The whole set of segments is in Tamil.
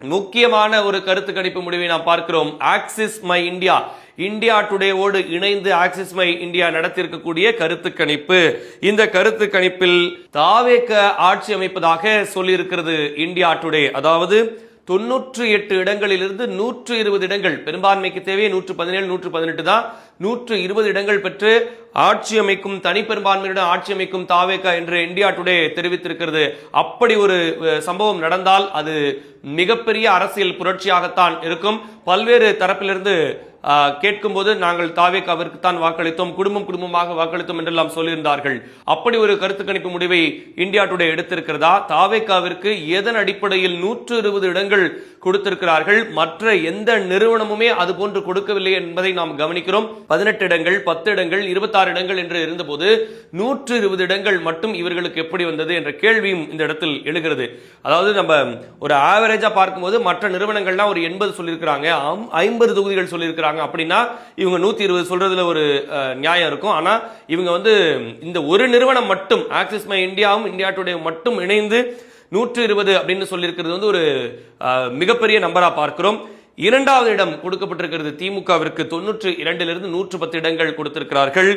முக்கியமான ஒரு கருத்து கணிப்பு முடிவை நாம் பார்க்கிறோம். ஆக்சிஸ் மை இந்தியா, இந்தியா டுடேவோடு இணைந்து ஆக்சிஸ் மை இந்தியா நடத்தியிருக்கக்கூடிய கருத்து கணிப்பு. இந்த கருத்து கணிப்பில் தாவேக ஆட்சி அமைப்பதாக சொல்லியிருக்கிறது இந்தியா டுடே. அதாவது 98 இடங்களிலிருந்து 120 இடங்கள், பெரும்பான்மைக்கு தேவை 117 118 தான், 120 இடங்கள் பெற்று ஆட்சி அமைக்கும், தனி பெரும்பான்மையுடன் ஆட்சி அமைக்கும் தாவேகா என்று இந்தியா டுடே தெரிவித்திருக்கிறது. அப்படி ஒரு சம்பவம் நடந்தால் அது மிகப்பெரிய அரசியல் புரட்சியாகத்தான் இருக்கும். பல்வேறு தரப்பிலிருந்து கேட்கும் போது நாங்கள் தாவேகாவிற்கு தான் வாக்களித்தோம், குடும்பமாக வாக்களித்தோம் என்றெல்லாம் சொல்லியிருந்தார்கள். அப்படி ஒரு கருத்து கணிப்பு முடிவை இந்தியா டுடே எடுத்திருக்கிறதா? தாவேகாவிற்கு எதன் அடிப்படையில் 120 இடங்கள் கொடுத்திருக்கிறார்கள், மற்ற எந்த நிறுவனமுமே அது போன்று கொடுக்கவில்லை என்பதை நாம் கவனிக்கிறோம். 18 இடங்கள், 10 இடங்கள், 26 இடங்கள் என்று இருந்தபோது 120 இடங்கள் மட்டும் இவர்களுக்கு எப்படி வந்தது என்ற கேள்வியும் இந்த இடத்தில் எழுகிறது. அதாவது நம்ம ஒரு ஆவரேஜா பார்க்கும்போது மற்ற நிறுவனங்கள்லாம் ஒரு 80 சொல்லியிருக்கிறாங்க, 50 தொகுதிகள் சொல்லியிருக்கிறாங்க. அப்படின்னா இவங்க 120 சொல்றதுல ஒரு நியாயம் இருக்கும். ஆனா இவங்க இந்த ஒரு நிறுவனம் மட்டும், ஆக்சிஸ் மை இந்தியாவும் இந்தியா டுடே மட்டும் இணைந்து 120 அப்படின்னு சொல்லியிருக்கிறது ஒரு மிகப்பெரிய நம்பரா பார்க்கிறோம். இரண்டாவது இடம் கொடுக்கப்பட்டிருக்கிறது திமுகவிற்கு. 92 110 இடங்கள் கொடுத்திருக்கிறார்கள்.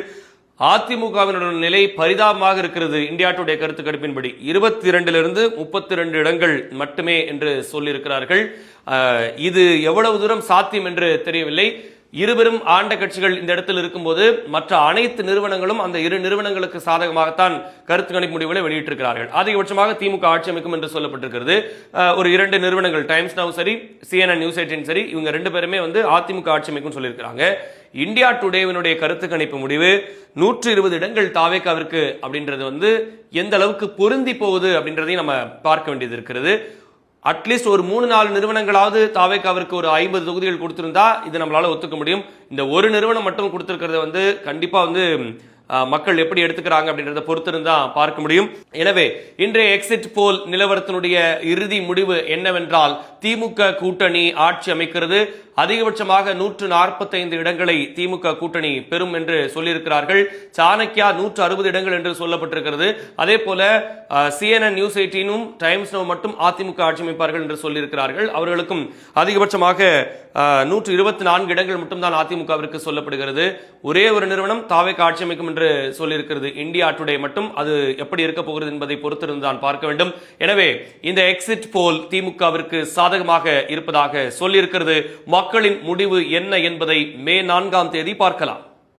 அதிமுகவினுடைய நிலை பரிதாபமாக இருக்கிறது. இந்தியா டுடே கருத்து கணிப்பின்படி 22 32 இடங்கள் மட்டுமே என்று சொல்லியிருக்கிறார்கள். இது எவ்வளவு தூரம் சாத்தியம் என்று தெரியவில்லை. இருவரும் ஆண்ட கட்சிகள் இந்த இடத்தில் இருக்கும்போது மற்ற அனைத்து நிறுவனங்களும் அந்த இரு நிறுவனங்களுக்கு சாதகமாகத்தான் கருத்து கணிப்பு முடிவுகளை வெளியிட்டிருக்கிறார்கள். அதிகபட்சமாக திமுக ஆட்சி அமைக்கும் என்று சொல்லப்பட்டிருக்கிறது. ஒரு 2 நிறுவனங்கள், டைம்ஸ் நவ் சரி, CNN நியூஸ் 18 சரி, இவங்க 2 பேருமே அதிமுக ஆட்சி அமைக்கும் சொல்லியிருக்கிறாங்க. இந்தியா டுடேவினுடைய கருத்து கணிப்பு முடிவு 120 இடங்கள் தாவேகாவிற்கு அப்படின்றது எந்த அளவுக்கு பொருந்தி போகுது அப்படின்றதையும் நம்ம பார்க்க வேண்டியது இருக்கிறது. அட்லீஸ்ட் ஒரு 3-4 நிறுவனங்களாவது தாவேகாவிற்கு ஒரு 50 தொகுதிகள் கொடுத்திருந்தா இது நம்மளால ஒத்துக்க முடியும். இந்த ஒரு நிறுவனம் மட்டும் கொடுத்திருக்கிறது கண்டிப்பா மக்கள் எப்படி எடுத்துக்கிறாங்க அப்படின்றத பொறுத்திருந்தா பார்க்க முடியும். எனவே இன்றைய எக்ஸிட் போல் நிலவரத்தினுடைய இறுதி முடிவு என்னவென்றால், திமுக கூட்டணி ஆட்சி அமைக்கிறது. அதிகபட்சமாக 145 இடங்களை திமுக கூட்டணி பெறும் என்று சொல்லியிருக்கிறார்கள். சாணக்கியா 160 இடங்கள் என்று சொல்லப்பட்டிருக்கிறது. அதே போல CNN நியூஸ் 18 டைம்ஸ் நவ் மட்டும் அதிமுக ஆட்சி அமைப்பார்கள் என்று சொல்லியிருக்கிறார்கள். அவர்களுக்கும் அதிகபட்சமாக 124 இடங்கள் மட்டும் தான் அதிமுகவிற்கு சொல்லப்படுகிறது. ஒரே ஒரு நிறுவனம் தாவேகா ஆட்சி அமைக்கும் என்று சொல்லியிருக்கிறது, இந்தியா டுடே மட்டும். அது எப்படி இருக்க போகிறது என்பதை பொறுத்திருந்தான் பார்க்க வேண்டும். எனவே இந்த எக்ஸிட் போல் திமுகவிற்கு சாதகமாக இருப்பதாக சொல்லியிருக்கிறது. மக்களின் முடிவு என்ன என்பதை மே 4ஆம் தேதி பார்க்கலாம்.